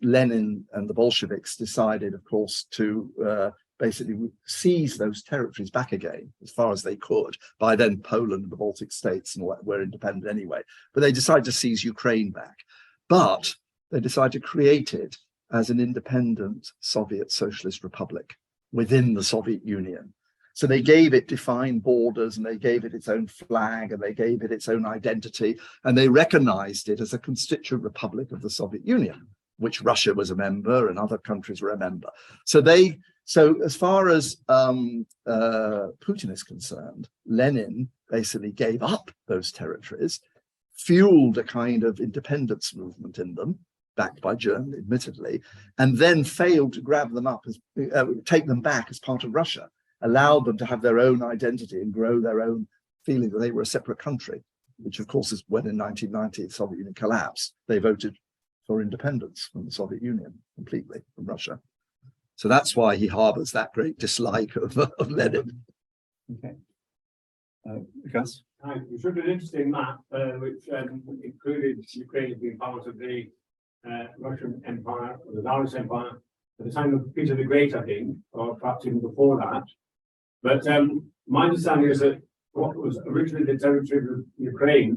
Lenin and the Bolsheviks decided, of course, to basically seize those territories back again as far as they could. By then, Poland and the Baltic states and all that were independent anyway. But they decided to seize Ukraine back. But they decided to create it as an independent Soviet Socialist Republic within the Soviet Union. So they gave it defined borders, and they gave it its own flag, and they gave it its own identity, and they recognized it as a constituent republic of the Soviet Union, which Russia was a member and other countries were a member. So as far as Putin is concerned, Lenin basically gave up those territories, fueled a kind of independence movement in them, backed by Germany, admittedly, and then failed to grab them up, take them back as part of Russia, allowed them to have their own identity and grow their own feeling that they were a separate country, which of course is when in 1990 the Soviet Union collapsed. They voted for independence from the Soviet Union completely, from Russia. So that's why he harbors that great dislike of Lenin. Okay. Gus? You showed an interesting map, which included Ukraine being part of the Russian Empire, or the Tsarist Empire, at the time of Peter the Great, I think, or perhaps even before that. But my understanding is that what was originally the territory of Ukraine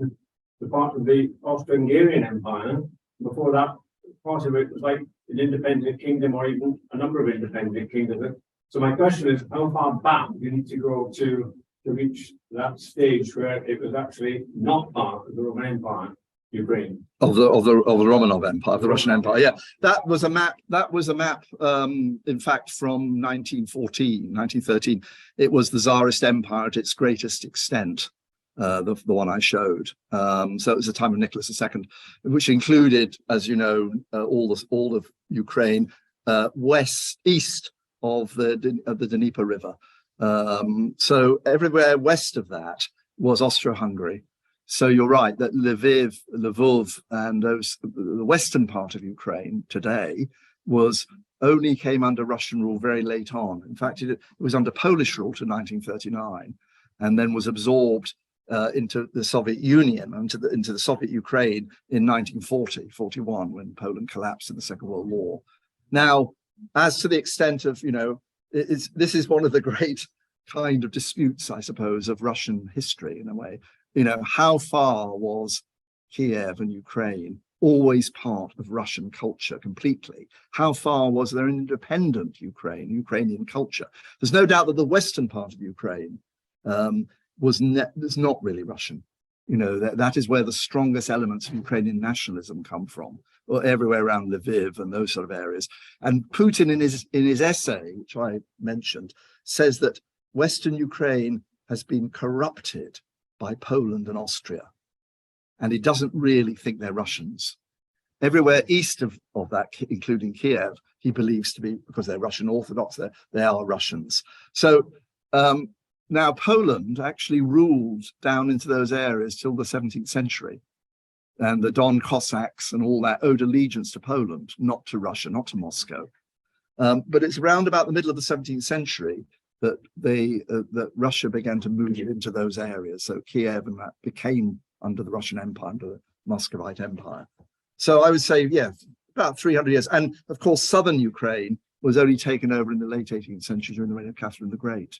was part of the Austro-Hungarian Empire. Before that, part of it was like an independent kingdom, or even a number of independent kingdoms. So my question is, how far back do you need to go to reach that stage where it was actually not part of the Roman Empire, Ukraine? Of the Romanov Empire, the Russian Empire. Yeah, that was a map. In fact, from 1913. It was the Tsarist Empire at its greatest extent. The one I showed. So it was the time of Nicholas II, which included, as you know, all of Ukraine, east of the Dnieper River. So everywhere west of that was Austro-Hungary. So you're right that Lvov, and the western part of Ukraine today only came under Russian rule very late on. In fact, it was under Polish rule to 1939, and then was absorbed into the Soviet Union, into the Soviet Ukraine in 1940-41, when Poland collapsed in the Second World War. Now, as to the extent of, this is one of the great kind of disputes, I suppose, of Russian history in a way. How far was Kiev and Ukraine always part of Russian culture completely? How far was there an independent Ukrainian culture? There's no doubt that the western part of Ukraine was not really Russian. That is where the strongest elements of Ukrainian nationalism come from, or everywhere around Lviv and those sort of areas. And Putin, in his essay, which I mentioned, says that Western Ukraine has been corrupted by Poland and Austria, and he doesn't really think they're Russians. Everywhere east of that, including Kiev, he believes to be, because they're Russian Orthodox, they are Russians. So now Poland actually ruled down into those areas till the 17th century. And the Don Cossacks and all that owed allegiance to Poland, not to Russia, not to Moscow. But it's around about the middle of the 17th century that that Russia began to move into those areas. So Kiev and that became under the Russian Empire, under the Muscovite Empire. So I would say, yeah, about 300 years. And of course, southern Ukraine was only taken over in the late 18th century during the reign of Catherine the Great,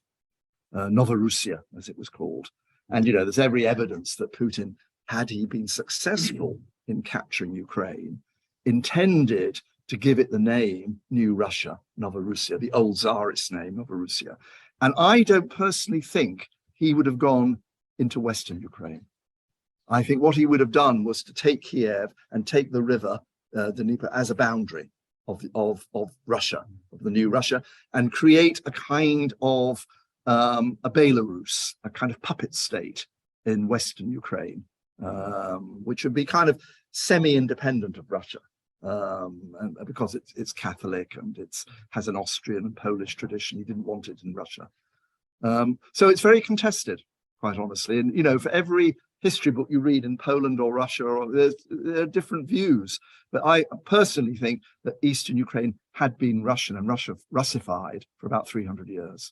Novorussia, as it was called. And, you know, there's every evidence that Putin, had he been successful in capturing Ukraine, intended to give it the name New Russia, Novorussia, the old Tsarist name, Novorussia. And I don't personally think he would have gone into Western Ukraine. I think what he would have done was to take Kiev and take the river, the Dnieper, as a boundary of Russia, of the new Russia, and create a kind of a Belarus, a kind of puppet state in Western Ukraine, which would be kind of semi-independent of Russia. And because it's Catholic and it has an Austrian and Polish tradition, he didn't want it in Russia. So it's very contested, quite honestly. And, you know, for every history book you read in Poland or Russia, there are different views. But I personally think that Eastern Ukraine had been Russian and Russified for about 300 years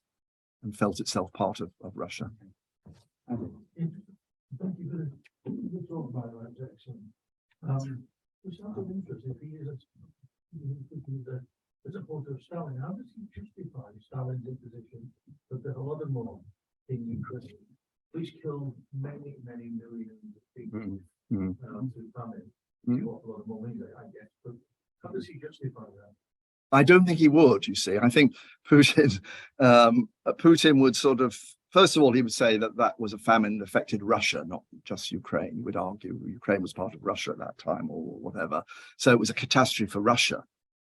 and felt itself part of Russia. Thank you for the talk about that, Jackson. It's not of interest if he is a supporter of Stalin. How does he justify Stalin's imposition of the Holodomor in Ukraine, which killed many, many millions of people through famine? A lot of money, I guess. But how does he justify that? I don't think he would, you see. I think Putin would sort of, first of all, he would say that that was a famine that affected Russia, not just Ukraine. He would argue Ukraine was part of Russia at that time or whatever. So it was a catastrophe for Russia,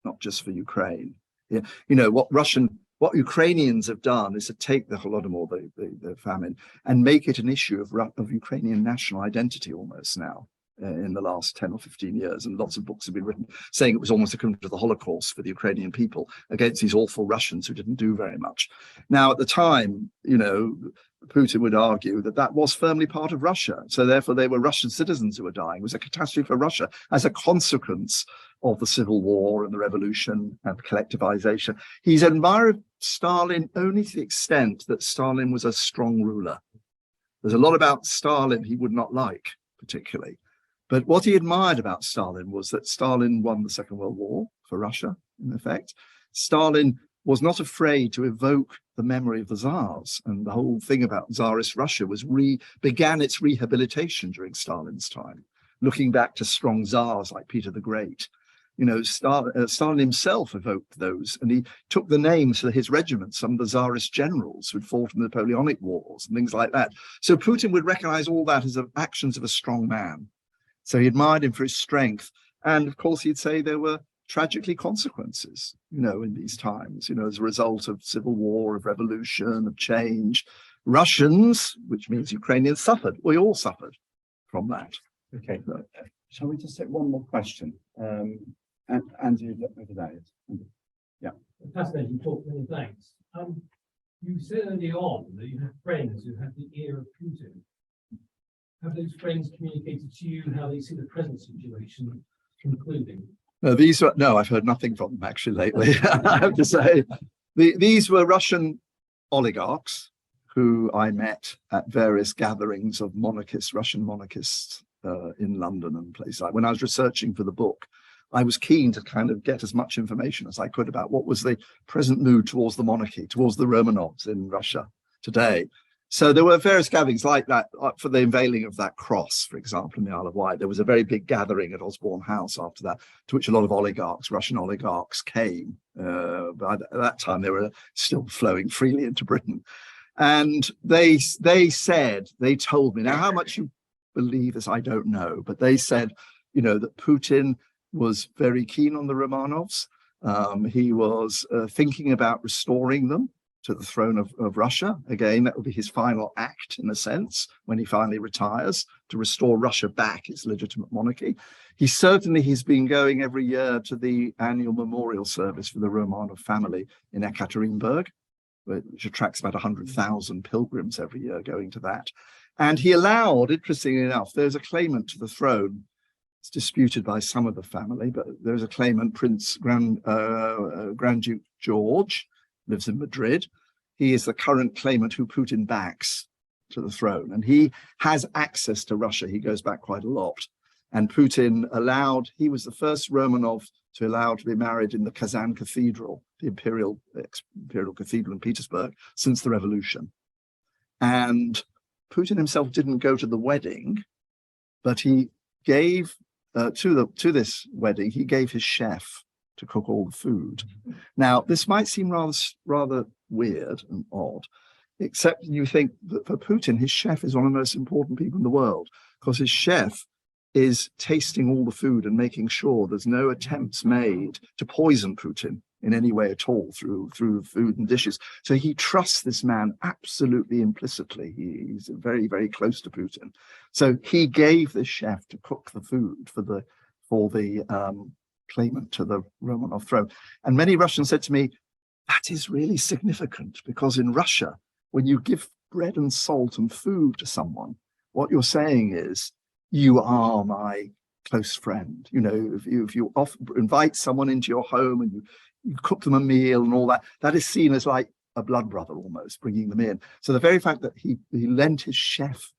not just for Ukraine. Yeah. You know, what Ukrainians have done is to take the Holodomor, the famine, and make it an issue of Ukrainian national identity almost now. In the last 10 or 15 years, and lots of books have been written saying it was almost akin to the Holocaust for the Ukrainian people against these awful Russians who didn't do very much. Now, at the time, you know, Putin would argue that that was firmly part of Russia. So therefore, they were Russian citizens who were dying. It was a catastrophe for Russia as a consequence of the civil war and the revolution and collectivization. He's admired Stalin only to the extent that Stalin was a strong ruler. There's a lot about Stalin he would not like, particularly. But what he admired about Stalin was that Stalin won the Second World War for Russia, in effect. Stalin was not afraid to evoke the memory of the Tsars. And the whole thing about Tsarist Russia began its rehabilitation during Stalin's time, looking back to strong Tsars like Peter the Great. You know, Stalin himself evoked those, and he took the names for his regiments, some of the Tsarist generals who'd fought in the Napoleonic Wars and things like that. So Putin would recognize all that as actions of a strong man. So he admired him for his strength. And of course, he'd say there were tragically consequences, you know, in these times, you know, as a result of civil war, of revolution, of change. Russians, which means Ukrainians, suffered. We all suffered from that. Okay, shall we just take one more question? And Andrew, over there. Yeah. Fascinating talk, many thanks. You said early on that you have friends who have the ear of Putin. Have those friends communicated to you how they see the present situation concluding? No, I've heard nothing from them actually lately, I have to say. These were Russian oligarchs who I met at various gatherings of Russian monarchists in London and places like. When I was researching for the book, I was keen to kind of get as much information as I could about what was the present mood towards the monarchy, towards the Romanovs in Russia today. So there were various gatherings like that for the unveiling of that cross, for example, in the Isle of Wight. There was a very big gathering at Osborne House after that, to which a lot of oligarchs, Russian oligarchs, came. But at that time, they were still flowing freely into Britain. And they told me, now how much you believe this, I don't know, but they said, you know, that Putin was very keen on the Romanovs. He was thinking about restoring them to the throne of Russia. Again, that will be his final act, in a sense, when he finally retires, to restore Russia back its legitimate monarchy. He's been going every year to the annual memorial service for the Romanov family in Ekaterinburg, which attracts about 100,000 pilgrims every year going to that. And he allowed, interestingly enough, there's a claimant to the throne. It's disputed by some of the family, but there's a claimant, Grand Duke George, lives in Madrid. He is the current claimant who Putin backs to the throne, and he has access to Russia. He goes back quite a lot, And Putin allowed, he was the first Romanov to allow to be married in the Kazan Cathedral, the Imperial Cathedral in Petersburg, since the revolution. And Putin himself didn't go to the wedding, but he gave to this wedding, he gave his chef to cook all the food. Now, this might seem rather weird and odd, except you think that for Putin, his chef is one of the most important people in the world, because his chef is tasting all the food and making sure there's no attempts made to poison Putin in any way at all through food and dishes. So he trusts this man absolutely implicitly. He's very, very close to Putin. So he gave this chef to cook the food for the claimant to the Romanov throne. And many Russians said to me, that is really significant, because in Russia, when you give bread and salt and food to someone, what you're saying is, you are my close friend. You know, if you invite someone into your home and you cook them a meal and all that, that is seen as like a blood brother almost, bringing them in. So the very fact that he lent his chef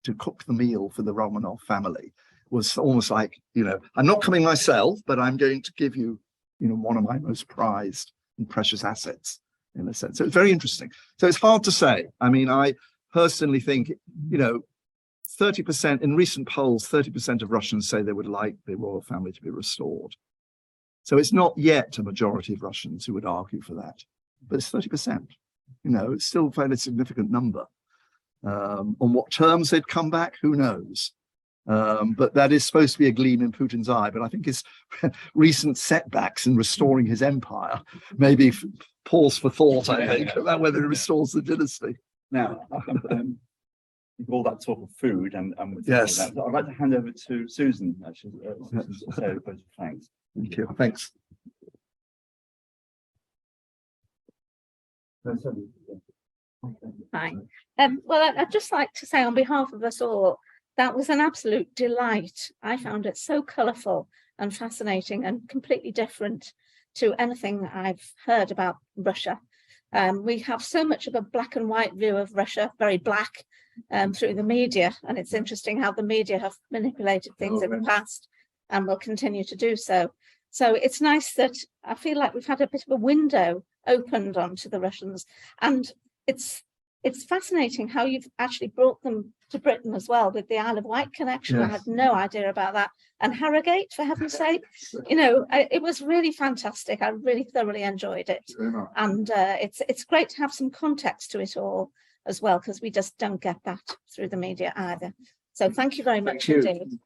to cook the meal for the Romanov family was almost like, you know, I'm not coming myself, but I'm going to give you, you know, one of my most prized and precious assets, in a sense. So it's very interesting. So it's hard to say. I mean, I personally think, you know, 30%, in recent polls, 30% of Russians say they would like the royal family to be restored. So it's not yet a majority of Russians who would argue for that, but it's 30%. You know, it's still a fairly significant number. On what terms they'd come back, who knows? But that is supposed to be a gleam in Putin's eye. But I think his recent setbacks in restoring his empire maybe pause for thought, I think, about whether he restores the dynasty. Now, with all that talk of food and with yes, that, I'd like to hand over to Susan, actually. So, thanks. Thank you. Thanks. Hi. Well, I'd just like to say on behalf of us all, that was an absolute delight. I found it so colourful and fascinating and completely different to anything I've heard about Russia. We have so much of a black and white view of Russia, very black, through the media, and it's interesting how the media have manipulated things in the past and will continue to do so. So it's nice that I feel like we've had a bit of a window opened onto the Russians, and it's fascinating how you've actually brought them to Britain as well with the Isle of Wight connection. Yes. I had no idea about that. And Harrogate, for heaven's sake, you know, it was really fantastic. I really thoroughly enjoyed it. And it's great to have some context to it all as well, because we just don't get that through the media either. So thank you very much indeed.